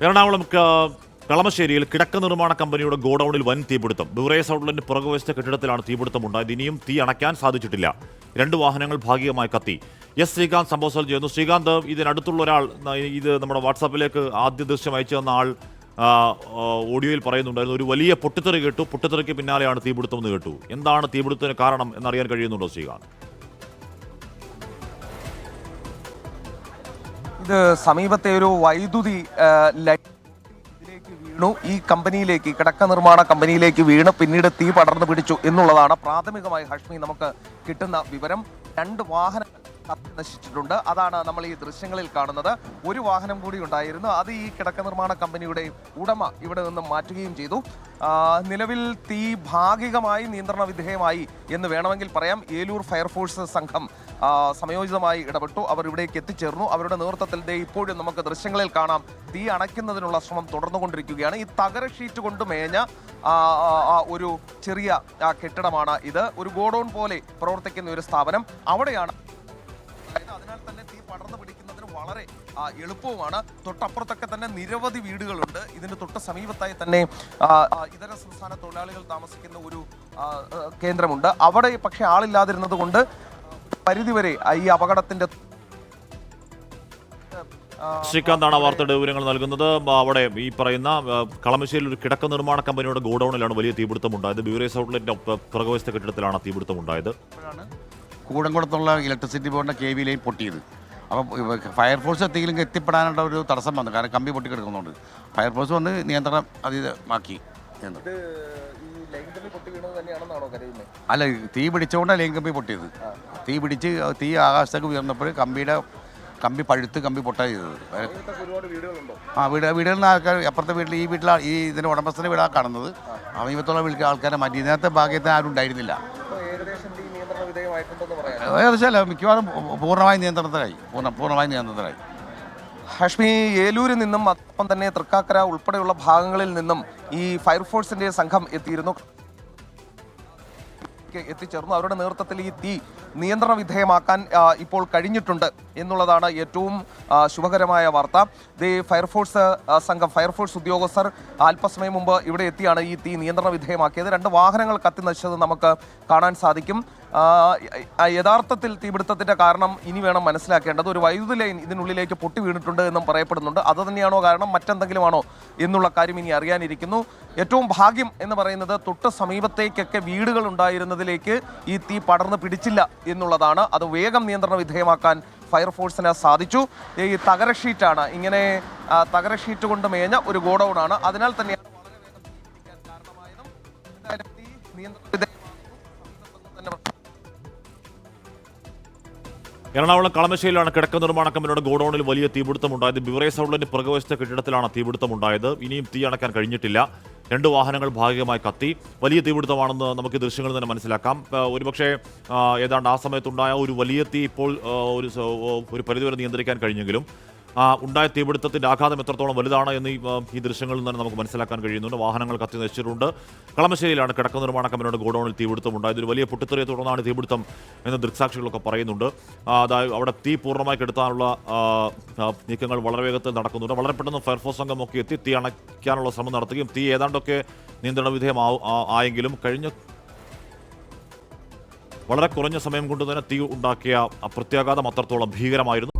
എറണാകുളം കളമശ്ശേരിയിൽ കിടക്ക നിർമ്മാണ കമ്പനിയുടെ ഗോഡൌണിൽ വൻ തീപിടുത്തം. ബിവറേജ് ഔട്ട്ലെറ്റിന് പുറകുവശത്തെ കെട്ടിടത്തിലാണ് തീപിടുത്തമുണ്ടായത്. ഇനിയും തീ അണയ്ക്കാൻ സാധിച്ചിട്ടില്ല. 2 വാഹനങ്ങൾ ഭാഗികമായി കത്തി. ശ്രീകാന്ത് സംഭവസ്ഥലം ചെയ്യുന്നു. ശ്രീകാന്ത്, ഇതിനടുത്തുള്ള ഒരാൾ, ഇത് നമ്മുടെ വാട്സാപ്പിലേക്ക് ആദ്യ ദൃശ്യം അയച്ചു തന്ന ആൾ ഓഡിയോയിൽ പറയുന്നുണ്ടായിരുന്നു, ഒരു വലിയ പൊട്ടിത്തെറി കേട്ടു, പൊട്ടിത്തെറിക്ക് പിന്നാലെയാണ് തീപിടുത്തം എന്ന് കേട്ടു. എന്താണ് തീപിടുത്തത്തിന് കാരണം എന്നറിയാൻ കഴിയുന്നുണ്ടോ ശ്രീകാന്ത്? ഇത് സമീപത്തെ ഒരു വൈദ്യുതി ഇതിലേക്ക് വീണു. ഈ കമ്പനിയിലേക്ക്, കിടക്ക നിർമ്മാണ കമ്പനിയിലേക്ക് വീണ് പിന്നീട് തീ പടർന്നു പിടിച്ചു എന്നുള്ളതാണ് പ്രാഥമികമായി ഹാഷ്മി നമുക്ക് കിട്ടുന്ന വിവരം. 2 വാഹനങ്ങൾ നശിച്ചിട്ടുണ്ട്. അതാണ് നമ്മൾ ഈ ദൃശ്യങ്ങളിൽ കാണുന്നത്. ഒരു വാഹനം കൂടി ഉണ്ടായിരുന്നു. അത് ഈ കിടക്ക നിർമ്മാണ കമ്പനിയുടെ ഉടമ ഇവിടെ നിന്നും മാറ്റുകയും ചെയ്തു. നിലവിൽ തീ ഭാഗികമായി നിയന്ത്രണ വിധേയമായി എന്ന് വേണമെങ്കിൽ പറയാം. ഏലൂർ ഫയർഫോഴ്സ് സംഘം സമയോചിതമായി ഇടപെട്ടു. അവർ ഇവിടേക്ക് എത്തിച്ചേർന്നു. അവരുടെ നേതൃത്വത്തിൽ ഇപ്പോഴും നമുക്ക് ദൃശ്യങ്ങളിൽ കാണാം, തീ അണയ്ക്കുന്നതിനുള്ള ശ്രമം തുടർന്നുകൊണ്ടിരിക്കുകയാണ്. ഈ തകര ഷീറ്റ് കൊണ്ട് മേഞ്ഞ ഒരു ചെറിയ കെട്ടിടമാണ് ഇത്. ഒരു ഗോഡൌൺ പോലെ പ്രവർത്തിക്കുന്ന ഒരു സ്ഥാപനം. അവിടെയാണ്. അതിനാൽ തന്നെ തീ പടർന്നു പിടിക്കുന്നതിന് വളരെ എളുപ്പവുമാണ്. തൊട്ടപ്പുറത്തൊക്കെ തന്നെ നിരവധി വീടുകളുണ്ട്. ഇതിന് തൊട്ട് സമീപത്തായി തന്നെ ഇതര സംസ്ഥാന തൊഴിലാളികൾ താമസിക്കുന്ന ഒരു കേന്ദ്രമുണ്ട്. അവിടെ പക്ഷെ ആളില്ലാതിരുന്നത് കൊണ്ട് പരിധിവരെ ഈ അപകടത്തിന്റെ ശ്രീകാന്താണ് വാർത്തയുടെ വിവരങ്ങൾ നൽകുന്നത്. അവിടെ ഈ പറയുന്ന കളമശ്ശേരിയിൽ ഒരു കിടക്ക നിർമ്മാണ കമ്പനിയുടെ ഗോഡൌണിലാണ് വലിയ തീപിടുത്തമുണ്ടായത്. ബിവറേജ് ഔട്ട്ലെറ്റിന്റെ പുറകുവശത്തെ കെട്ടിടത്തിലാണ് തീപിടുത്തമുണ്ടായത്. കൂടംകുളത്തുള്ള ഇലക്ട്രിസിറ്റി ബോർഡിൻ്റെ KV ലൈൻ പൊട്ടിയത്. അപ്പോൾ ഫയർഫോഴ്സ് എത്തിയെങ്കിലും എത്തിപ്പെടാനുള്ള ഒരു തടസ്സം വന്നു. കാരണം കമ്പി പൊട്ടിക്കിടക്കുന്നുണ്ട്. ഫയർഫോഴ്സ് വന്ന് നിയന്ത്രണം അതീതമാക്കി. അല്ല, തീ പിടിച്ചുകൊണ്ടാണ് ലൈൻ കമ്പി പൊട്ടിയത്. തീ ആകാശത്തേക്ക് ഉയർന്നപ്പോൾ കമ്പി പഴുത്ത് കമ്പി പൊട്ടാ ചെയ്തത്. വീടുകളിൽ നിന്ന് ആൾക്കാർ, അപ്പുറത്തെ വീട്ടിൽ, ഈ വീട്ടിൽ, ഇതിൻ്റെ ഉടമസ്ഥൻ്റെ വീടാണ് കാണുന്നത്. സമീപത്തുള്ള ആൾക്കാരെ മാറ്റി. ഇതിനകത്തെ ഭാഗ്യത്തിന് ആരും ഉണ്ടായിരുന്നില്ല. ഏകദേശം മിക്കവാറും പൂർണ്ണമായി നിയന്ത്രണത്തിലായി. ഹാഷ്മി, ഏലൂരിൽ നിന്നും അതോടൊപ്പം തന്നെ തൃക്കാക്കര ഉൾപ്പെടെയുള്ള ഭാഗങ്ങളിൽ നിന്നും ഈ ഫയർഫോഴ്സിന്റെ സംഘം എത്തിച്ചേർന്നു. അവരുടെ നേതൃത്വത്തിൽ ഈ തീ നിയന്ത്രണ വിധേയമാക്കാൻ ഇപ്പോൾ കഴിഞ്ഞിട്ടുണ്ട് എന്നുള്ളതാണ് ഏറ്റവും ശുഭകരമായ വാർത്ത. ഫയർഫോഴ്സ് ഉദ്യോഗസ്ഥർ അല്പസമയം മുമ്പ് ഇവിടെ എത്തിയാണ് ഈ തീ നിയന്ത്രണ വിധേയമാക്കിയത്. 2 വാഹനങ്ങൾ കത്തി നശിച്ചത് നമുക്ക് കാണാൻ സാധിക്കും. യഥാർത്ഥത്തിൽ തീപിടുത്തത്തിന്റെ കാരണം ഇനി വേണം മനസ്സിലാക്കേണ്ടത്. ഒരു വൈദ്യുതി ലൈൻ ഇതിനുള്ളിലേക്ക് പൊട്ടി വീണിട്ടുണ്ട് എന്നും പറയപ്പെടുന്നുണ്ട്. അത് തന്നെയാണോ കാരണം, മറ്റെന്തെങ്കിലും ആണോ എന്നുള്ള കാര്യം ഇനി അറിയാനിരിക്കുന്നു. ഏറ്റവും ഭാഗ്യം എന്ന് പറയുന്നത് തൊട്ട് സമീപത്തേക്കൊക്കെ വീടുകൾ ഉണ്ടായിരുന്നതിലേക്ക് ഈ തീ പടർന്ന് പിടിച്ചില്ല എന്നുള്ളതാണ്. അത് വേഗം നിയന്ത്രണ വിധേയമാക്കാൻ ഫയർഫോഴ്സിന് സാധിച്ചു. ഈ തകര ഷീറ്റാണ്, ഇങ്ങനെ തകര ഷീറ്റ് കൊണ്ട് മേഞ്ഞ ഒരു ഗോഡൌൺ ആണ്. അതിനാൽ തന്നെയാണ് വളരെ വേഗം തീ പിടിക്കാൻ കാരണമായതും. എന്തായാലും തീ നിയന്ത്രണ വിധേയമാകുന്നു. എറണാകുളം കളമശ്ശേരിയിലാണ് കിടക്ക നിർമ്മാണ കമ്പനിയുടെ ഗോഡൌണിൽ വലിയ തീപിടുത്തമുണ്ടായത്. ബിവറേജ് ഔട്ട്ലെറ്റിന് പുറകുവശത്തെ കെട്ടിടത്തിലാണ് തീപിടുത്തമുണ്ടായത്. ഇനിയും തീ അണയ്ക്കാൻ കഴിഞ്ഞിട്ടില്ല. 2 വാഹനങ്ങൾ ഭാഗികമായി കത്തി. വലിയ തീപിടുത്തമാണെന്ന് നമുക്ക് ദൃശ്യങ്ങളിൽ തന്നെ മനസ്സിലാക്കാം. ഒരുപക്ഷെ ഏതാണ്ട് ആ സമയത്തുണ്ടായ ഒരു വലിയ തീ ഇപ്പോൾ ഒരു പരിധിവരെ നിയന്ത്രിക്കാൻ കഴിഞ്ഞെങ്കിലും ഉണ്ടായ തീപിടുത്തത്തിന്റെ ആഘാതം എത്രത്തോളം വലുതാണ് എന്ന് ഈ ദൃശ്യങ്ങളിൽ നിന്ന് നമുക്ക് മനസ്സിലാക്കാൻ കഴിയുന്നുണ്ട്. വാഹനങ്ങൾ കത്തി നശിച്ചിട്ടുണ്ട്. കളമശ്ശേരിയിലാണ് കിടക്ക നിർമ്മാണ കമ്പനിയുടെ ഗോഡൌണിൽ തീപിടുത്തമുണ്ടായത്. ഒരു വലിയ പൊട്ടിത്തെറിയെ തുടർന്നാണ് തീപിടുത്തം എന്ന് ദൃക്സാക്ഷികളൊക്കെ പറയുന്നുണ്ട്. അതായത് അവിടെ തീ പൂർണ്ണമായി കെടുത്താനുള്ള നീക്കങ്ങൾ വളരെ വേഗത്തിൽ നടക്കുന്നുണ്ട്. വളരെ പെട്ടെന്ന് ഫയർഫോഴ്സ് സംഘമൊക്കെ എത്തി തീ അണയ്ക്കാനുള്ള ശ്രമം നടത്തുകയും തീ ഏതാണ്ടൊക്കെ നിയന്ത്രണ വിധേയമായെങ്കിലും വളരെ കുറഞ്ഞ സമയം കൊണ്ട് തന്നെ തീ ഉണ്ടാക്കിയ പ്രത്യാഘാതം അത്രത്തോളം ഭീകരമായിരുന്നു.